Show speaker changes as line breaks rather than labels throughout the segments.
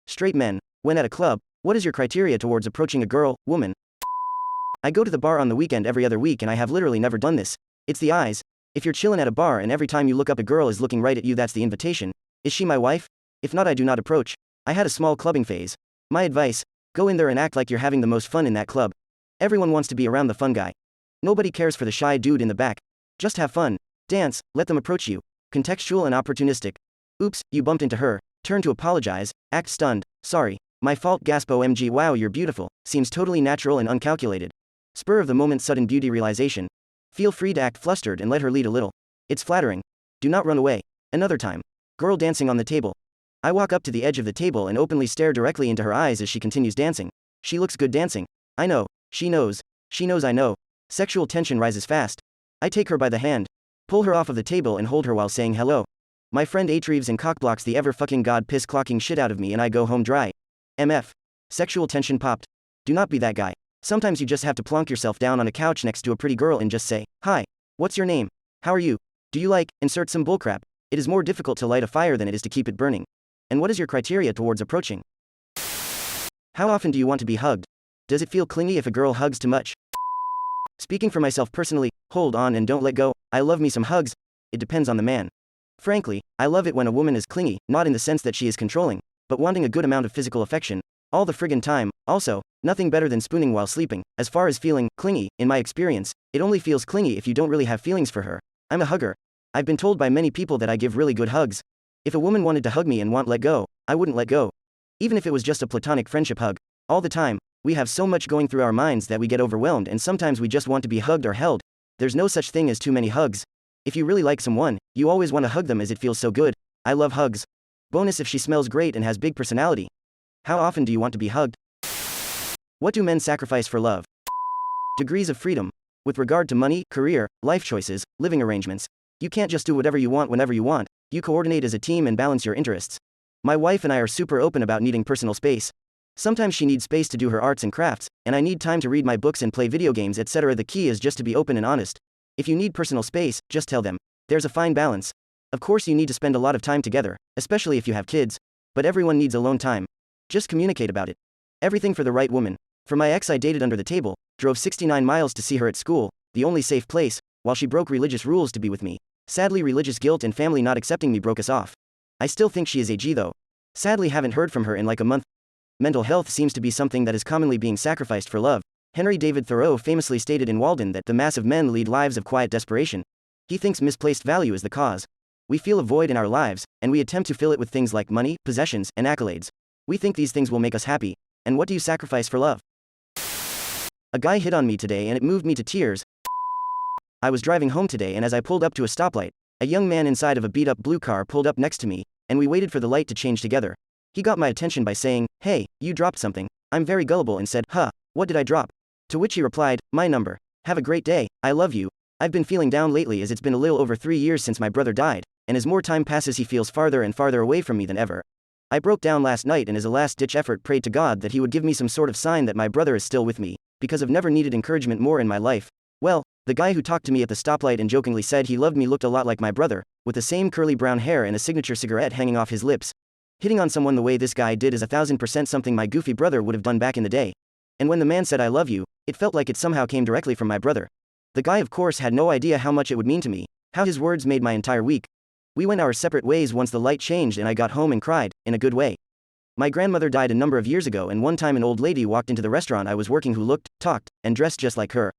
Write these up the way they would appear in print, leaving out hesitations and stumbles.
Straight men, when at a club, what is your criteria towards approaching a girl, woman? I go to the bar on the weekend every other week and I have literally never done this. It's the eyes. If you're chillin' at a bar and every time you look up a girl is looking right at you, that's the invitation. Is she my wife? If not, I do not approach. I had a small clubbing phase. My advice: go in there and act like you're having the most fun in that club. Everyone wants to be around the fun guy. Nobody cares for the shy dude in the back. Just have fun. Dance, let them approach you. Contextual and opportunistic. Oops, you bumped into her. Turn to apologize, act stunned. Sorry. My fault, gasp, OMG, wow, you're beautiful. Seems totally natural and uncalculated. Spur of the moment, sudden beauty realization. Feel free to act flustered and let her lead a little. It's flattering. Do not run away. Another time. Girl dancing on the table. I walk up to the edge of the table and openly stare directly into her eyes as she continues dancing. She looks good dancing. I know. She knows. She knows I know. Sexual tension rises fast. I take her by the hand. Pull her off of the table and hold her while saying hello. My friend Reeves and cockblocks the ever-fucking god piss clocking shit out of me and I go home dry. MF. Sexual tension popped. Do not be that guy. Sometimes you just have to plonk yourself down on a couch next to a pretty girl and just say, "Hi. What's your name? How are you? Do you like," insert some bullcrap. It is more difficult to light a fire than it is to keep it burning. And what is your criteria towards approaching? How often do you want to be hugged? Does it feel clingy if a girl hugs too much? Speaking for myself personally, hold on and don't let go. I love me some hugs. It depends on the man. Frankly, I love it when a woman is clingy, not in the sense that she is controlling, but wanting a good amount of physical affection. All the friggin' time. Also, nothing better than spooning while sleeping. As far as feeling clingy, in my experience, it only feels clingy if you don't really have feelings for her. I'm a hugger. I've been told by many people that I give really good hugs. If a woman wanted to hug me and won't let go, I wouldn't let go. Even if it was just a platonic friendship hug. All the time, we have so much going through our minds that we get overwhelmed and sometimes we just want to be hugged or held. There's no such thing as too many hugs. If you really like someone, you always want to hug them as it feels so good. I love hugs. Bonus if she smells great and has big personality. How often do you want to be hugged? What do men sacrifice for love? Degrees of freedom. With regard to money, career, life choices, living arrangements, you can't just do whatever you want whenever you want. You coordinate as a team and balance your interests. My wife and I are super open about needing personal space. Sometimes she needs space to do her arts and crafts, and I need time to read my books and play video games, etc. The key is just to be open and honest. If you need personal space, just tell them. There's a fine balance. Of course you need to spend a lot of time together, especially if you have kids. But everyone needs alone time. Just communicate about it. Everything for the right woman. For my ex I dated under the table, drove 69 miles to see her at school, the only safe place, while she broke religious rules to be with me. Sadly, religious guilt and family not accepting me broke us off. I still think she is a G though. Sadly, haven't heard from her in like a month. Mental health seems to be something that is commonly being sacrificed for love. Henry David Thoreau famously stated in Walden that the mass of men lead lives of quiet desperation. He thinks misplaced value is the cause. We feel a void in our lives, and we attempt to fill it with things like money, possessions, and accolades. We think these things will make us happy. And what do you sacrifice for love? A guy hit on me today and it moved me to tears. I was driving home today and as I pulled up to a stoplight, a young man inside of a beat-up blue car pulled up next to me, and we waited for the light to change together. He got my attention by saying, "Hey, you dropped something." I'm very gullible and said, "Huh, what did I drop?" To which he replied, "My number. Have a great day, I love you." I've been feeling down lately as it's been a little over 3 years since my brother died, and as more time passes he feels farther and farther away from me than ever. I broke down last night and as a last-ditch effort prayed to God that he would give me some sort of sign that my brother is still with me, because I've never needed encouragement more in my life. Well, the guy who talked to me at the stoplight and jokingly said he loved me looked a lot like my brother, with the same curly brown hair and a signature cigarette hanging off his lips. Hitting on someone the way this guy did is 1000% something my goofy brother would have done back in the day. And when the man said "I love you," it felt like it somehow came directly from my brother. The guy of course had no idea how much it would mean to me, how his words made my entire week. We went our separate ways once the light changed and I got home and cried, in a good way. My grandmother died a number of years ago and one time an old lady walked into the restaurant I was working who looked, talked, and dressed just like her.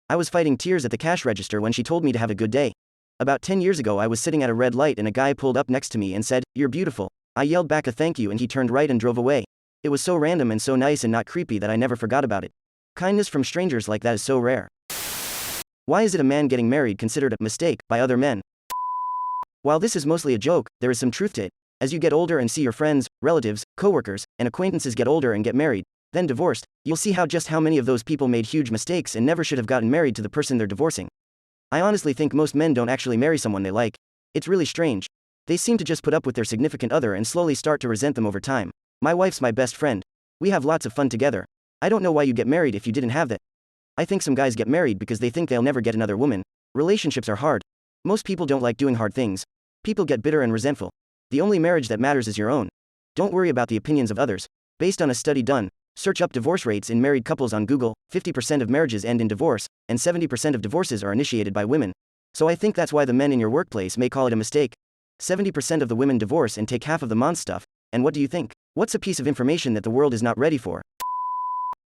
I was fighting tears at the cash register when she told me to have a good day. About 10 years ago I was sitting at a red light and a guy pulled up next to me and said, "You're beautiful." I yelled back a thank you and he turned right and drove away. It was so random and so nice and not creepy that I never forgot about it. Kindness from strangers like that is so rare. Why is it a man getting married considered a mistake by other men? While this is mostly a joke, there is some truth to it. As you get older and see your friends, relatives, coworkers, and acquaintances get older and get married, then divorced, you'll see how many of those people made huge mistakes and never should have gotten married to the person they're divorcing. I honestly think most men don't actually marry someone they like. It's really strange. They seem to just put up with their significant other and slowly start to resent them over time. My wife's my best friend. We have lots of fun together. I don't know why you'd get married if you didn't have that. I think some guys get married because they think they'll never get another woman. Relationships are hard. Most people don't like doing hard things. People get bitter and resentful. The only marriage that matters is your own. Don't worry about the opinions of others. Based on a study done, search up divorce rates in married couples on Google. 50% of marriages end in divorce, and 70% of divorces are initiated by women. So I think that's why the men in your workplace may call it a mistake. 70% of the women divorce and take half of the man's stuff. And what do you think? What's a piece of information that the world is not ready for?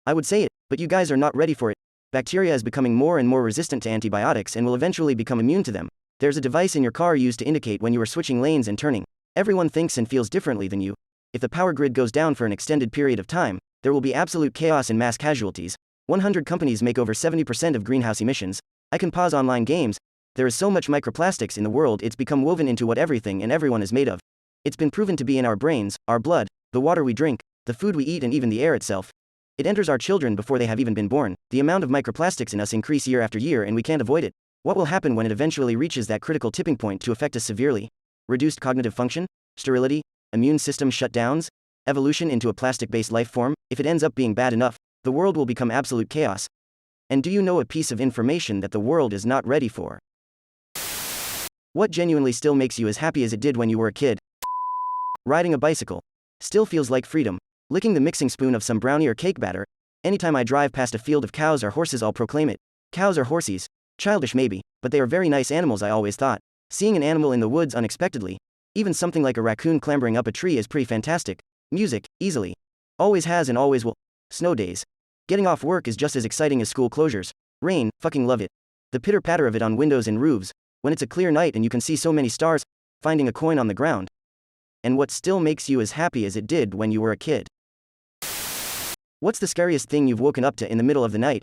I would say it, but you guys are not ready for it. Bacteria is becoming more and more resistant to antibiotics and will eventually become immune to them. There's a device in your car used to indicate when you are switching lanes and turning. Everyone thinks and feels differently than you. If the power grid goes down for an extended period of time, there will be absolute chaos and mass casualties. 100 companies make over 70% of greenhouse emissions. I can pause online games. There is so much microplastics in the world, it's become woven into what everything and everyone is made of. It's been proven to be in our brains, our blood, the water we drink, the food we eat, and even the air itself. It enters our children before they have even been born. The amount of microplastics in us increase year after year and we can't avoid it. What will happen when it eventually reaches that critical tipping point to affect us severely? Reduced cognitive function? Sterility? Immune system shutdowns? Evolution into a plastic-based life form? If it ends up being bad enough, the world will become absolute chaos. And do you know a piece of information that the world is not ready for? What genuinely still makes you as happy as it did when you were a kid? Riding a bicycle. Still feels like freedom. Licking the mixing spoon of some brownie or cake batter. Anytime I drive past a field of cows or horses, I'll proclaim it. Cows or horsies. Childish maybe, but they are very nice animals, I always thought. Seeing an animal in the woods unexpectedly, even something like a raccoon clambering up a tree, is pretty fantastic. Music, easily. Always has and always will. Snow days. Getting off work is just as exciting as school closures. Rain, fucking love it. The pitter-patter of it on windows and roofs. When it's a clear night and you can see so many stars. Finding a coin on the ground. And what still makes you as happy as it did when you were a kid? What's the scariest thing you've woken up to in the middle of the night?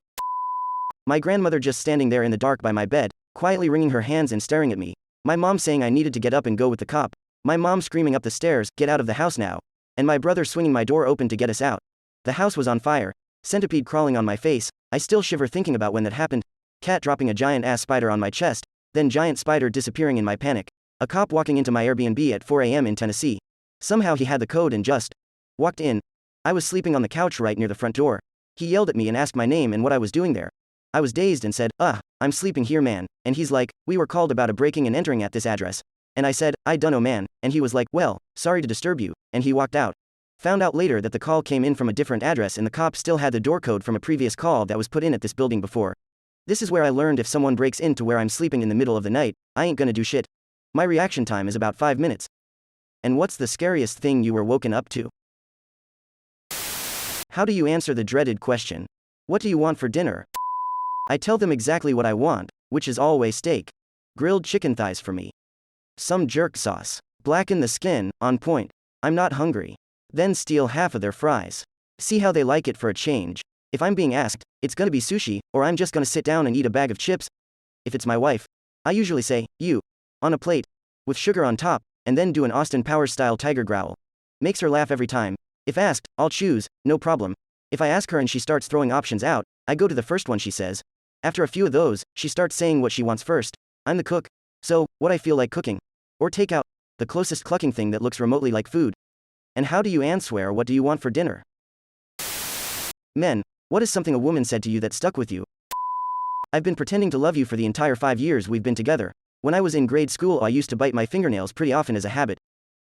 My grandmother just standing there in the dark by my bed, quietly wringing her hands and staring at me. My mom saying I needed to get up and go with the cop. My mom screaming up the stairs, "Get out of the house now." And my brother swinging my door open to get us out. The house was on fire. Centipede crawling on my face. I still shiver thinking about when that happened. Cat dropping a giant ass spider on my chest, then giant spider disappearing in my panic. A cop walking into my Airbnb at 4 a.m. in Tennessee. Somehow he had the code and just walked in. I was sleeping on the couch right near the front door. He yelled at me and asked my name and what I was doing there. I was dazed and said, I'm sleeping here, man. And he's like, "We were called about a breaking and entering at this address." And I said, "I dunno, man." And he was like, "Well, sorry to disturb you." And he walked out. Found out later that the call came in from a different address and the cop still had the door code from a previous call that was put in at this building before. This is where I learned if someone breaks into where I'm sleeping in the middle of the night, I ain't gonna do shit. My reaction time is about 5 minutes. And what's the scariest thing you were woken up to? How do you answer the dreaded question? What do you want for dinner? I tell them exactly what I want, which is always steak. Grilled chicken thighs for me. Some jerk sauce. Blacken the skin, on point. I'm not hungry. Then steal half of their fries. See how they like it for a change. If I'm being asked, it's gonna be sushi, or I'm just gonna sit down and eat a bag of chips. If it's my wife, I usually say, "You," on a plate, with sugar on top, and then do an Austin Powers style tiger growl. Makes her laugh every time. If asked, I'll choose, no problem. If I ask her and she starts throwing options out, I go to the first one she says. After a few of those, she starts saying what she wants first. I'm the cook. So, what I feel like cooking. Or takeout. The closest clucking thing that looks remotely like food. And how do you answer what do you want for dinner? Men, what is something a woman said to you that stuck with you? I've been pretending to love you for the entire 5 years we've been together. When I was in grade school, I used to bite my fingernails pretty often as a habit.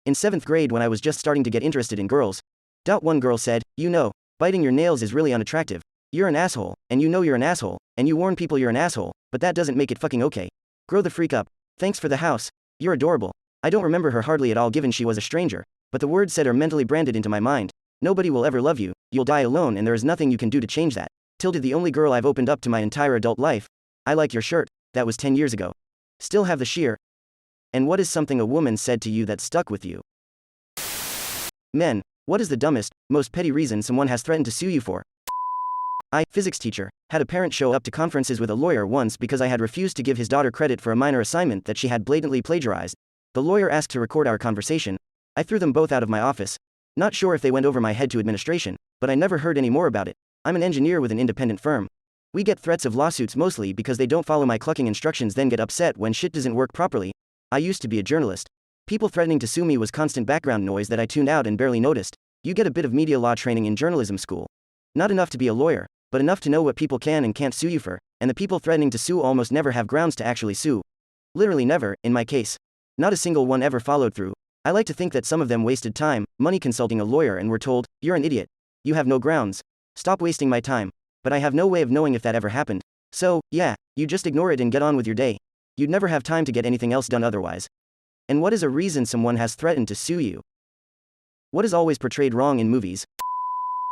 In 7th grade, when I was just starting to get interested in girls, one girl said, "You know, biting your nails is really unattractive. You're an asshole, and you know you're an asshole, and you warn people you're an asshole, but that doesn't make it fucking okay. Grow the freak up. Thanks for the house. You're adorable." I don't remember her hardly at all given she was a stranger, but the words said are mentally branded into my mind. Nobody will ever love you, you'll die alone, and there is nothing you can do to change that. Tilde, the only girl I've opened up to my entire adult life. I like your shirt. That was 10 years ago. Still have the sheer. And what is something a woman said to you that stuck with you? Men, what is the dumbest, most petty reason someone has threatened to sue you for? I, physics teacher, had a parent show up to conferences with a lawyer once because I had refused to give his daughter credit for a minor assignment that she had blatantly plagiarized. The lawyer asked to record our conversation. I threw them both out of my office. Not sure if they went over my head to administration, but I never heard any more about it. I'm an engineer with an independent firm. We get threats of lawsuits mostly because they don't follow my clucking instructions, then get upset when shit doesn't work properly. I used to be a journalist. People threatening to sue me was constant background noise that I tuned out and barely noticed. You get a bit of media law training in journalism school. Not enough to be a lawyer, but enough to know what people can and can't sue you for, and the people threatening to sue almost never have grounds to actually sue. Literally never, in my case. Not a single one ever followed through. I like to think that some of them wasted time, money consulting a lawyer and were told, "You're an idiot. You have no grounds. Stop wasting my time." But I have no way of knowing if that ever happened. So, yeah, you just ignore it and get on with your day. You'd never have time to get anything else done otherwise. And what is a reason someone has threatened to sue you? What is always portrayed wrong in movies?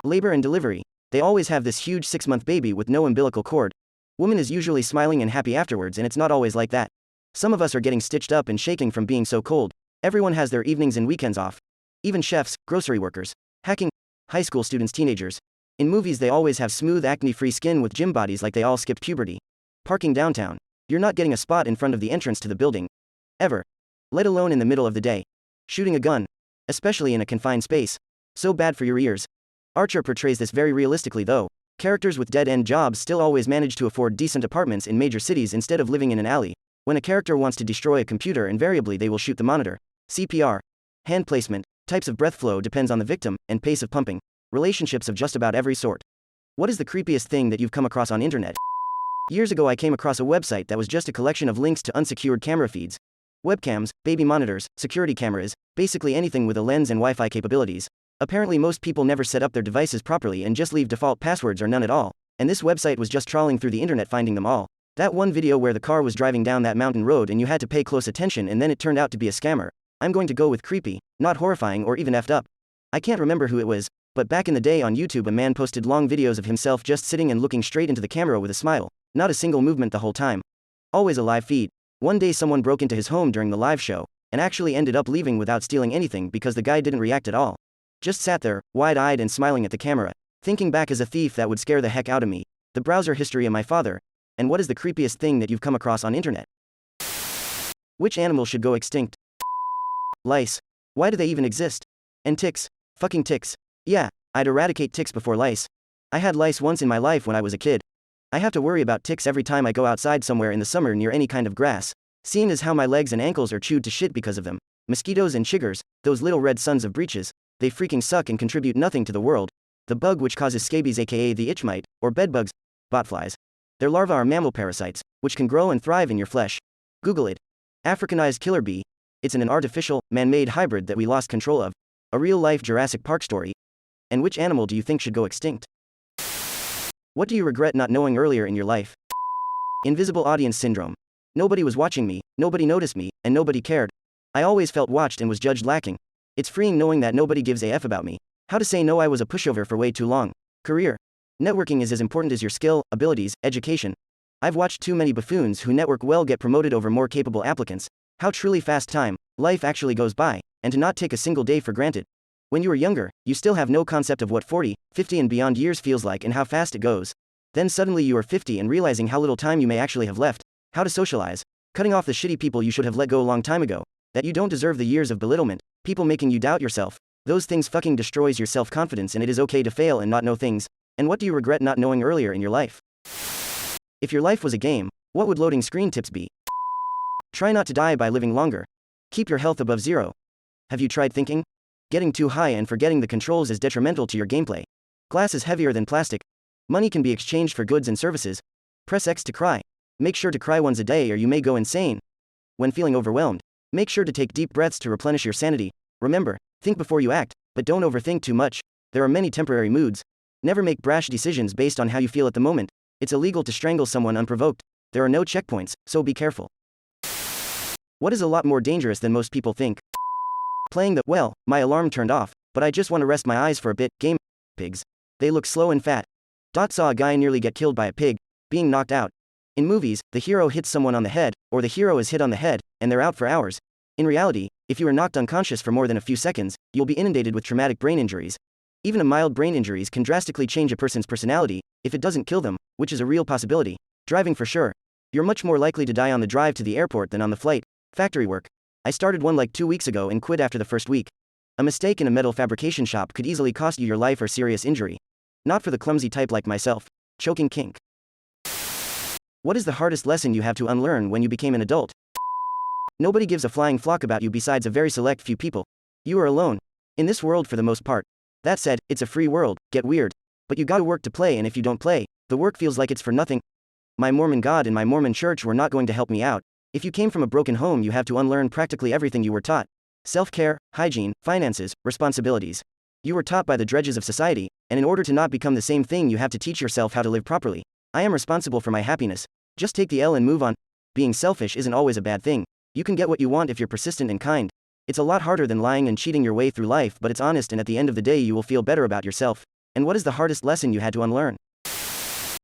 Labor and delivery. They always have this huge 6-month baby with no umbilical cord. Woman is usually smiling and happy afterwards, and it's not always like that. Some of us are getting stitched up and shaking from being so cold. Everyone has their evenings and weekends off. Even chefs, grocery workers, hacking, high school students, teenagers. In movies they always have smooth acne-free skin with gym bodies like they all skipped puberty. Parking downtown. You're not getting a spot in front of the entrance to the building. Ever. Let alone in the middle of the day. Shooting a gun. Especially in a confined space. So bad for your ears. Archer portrays this very realistically though. Characters with dead-end jobs still always manage to afford decent apartments in major cities instead of living in an alley. When a character wants to destroy a computer, invariably they will shoot the monitor. CPR. Hand placement. Types of breath flow depends on the victim, and pace of pumping. Relationships of just about every sort. What is the creepiest thing that you've come across on internet? Years ago I came across a website that was just a collection of links to unsecured camera feeds. Webcams, baby monitors, security cameras, basically anything with a lens and Wi-Fi capabilities. Apparently most people never set up their devices properly and just leave default passwords or none at all, and this website was just trawling through the internet finding them all. That one video where the car was driving down that mountain road and you had to pay close attention and then it turned out to be a scammer. I'm going to go with creepy, not horrifying or even effed up. I can't remember who it was, but back in the day on YouTube a man posted long videos of himself just sitting and looking straight into the camera with a smile, not a single movement the whole time. Always a live feed. One day someone broke into his home during the live show, and actually ended up leaving without stealing anything because the guy didn't react at all. Just sat there, wide-eyed and smiling at the camera. Thinking back as a thief, that would scare the heck out of me. The browser history of my father. And what is the creepiest thing that you've come across on internet? Which animal should go extinct? Lice. Why do they even exist? And ticks. Fucking ticks. Yeah, I'd eradicate ticks before lice. I had lice once in my life when I was a kid. I have to worry about ticks every time I go outside somewhere in the summer near any kind of grass. Seeing as how my legs and ankles are chewed to shit because of them. Mosquitoes and chiggers, those little red sons of breeches. They freaking suck and contribute nothing to the world. The bug which causes scabies, aka the itch mite, or bedbugs, botflies. Their larvae are mammal parasites, which can grow and thrive in your flesh. Google it. Africanized killer bee. It's an artificial, man-made hybrid that we lost control of. A real-life Jurassic Park story. And which animal do you think should go extinct? What do you regret not knowing earlier in your life? Invisible audience syndrome. Nobody was watching me, nobody noticed me, and nobody cared. I always felt watched and was judged lacking. It's freeing knowing that nobody gives a F about me. How to say no? I was a pushover for way too long. Career. Networking is as important as your skill, abilities, education. I've watched too many buffoons who network well get promoted over more capable applicants. How truly fast time, life actually goes by, and to not take a single day for granted. When you are younger, you still have no concept of what 40, 50 and beyond years feels like and how fast it goes. Then suddenly you are 50 and realizing how little time you may actually have left. How to socialize. Cutting off the shitty people you should have let go a long time ago. That you don't deserve the years of belittlement. People making you doubt yourself. Those things fucking destroys your self-confidence, and it is okay to fail and not know things. And what do you regret not knowing earlier in your life? If your life was a game, what would loading screen tips be? Try not to die by living longer. Keep your health above zero. Have you tried thinking? Getting too high and forgetting the controls is detrimental to your gameplay. Glass is heavier than plastic. Money can be exchanged for goods and services. Press X to cry. Make sure to cry once a day or you may go insane. When feeling overwhelmed, make sure to take deep breaths to replenish your sanity. Remember, think before you act, but don't overthink too much. There are many temporary moods. Never make brash decisions based on how you feel at the moment. It's illegal to strangle someone unprovoked. There are no checkpoints, so be careful. What is a lot more dangerous than most people think? Playing the, well, my alarm turned off, but I just want to rest my eyes for a bit, game. Pigs. They look slow and fat. Saw a guy nearly get killed by a pig, being knocked out. In movies, the hero hits someone on the head, or the hero is hit on the head, and they're out for hours. In reality, if you are knocked unconscious for more than a few seconds, you'll be inundated with traumatic brain injuries. Even a mild brain injuries can drastically change a person's personality, if it doesn't kill them, which is a real possibility. Driving for sure. You're much more likely to die on the drive to the airport than on the flight. Factory work. I started one like 2 weeks ago and quit after the first week. A mistake in a metal fabrication shop could easily cost you your life or serious injury. Not for the clumsy type like myself. Choking kink. What is the hardest lesson you have to unlearn when you became an adult? Nobody gives a flying flock about you besides a very select few people. You are alone. In this world for the most part. That said, it's a free world, get weird. But you gotta work to play, and if you don't play, the work feels like it's for nothing. My Mormon God and my Mormon church were not going to help me out. If you came from a broken home, you have to unlearn practically everything you were taught. Self-care, hygiene, finances, responsibilities. You were taught by the dredges of society, and in order to not become the same thing, you have to teach yourself how to live properly. I am responsible for my happiness. Just take the L and move on. Being selfish isn't always a bad thing. You can get what you want if you're persistent and kind. It's a lot harder than lying and cheating your way through life, but it's honest, and at the end of the day you will feel better about yourself. And what is the hardest lesson you had to unlearn?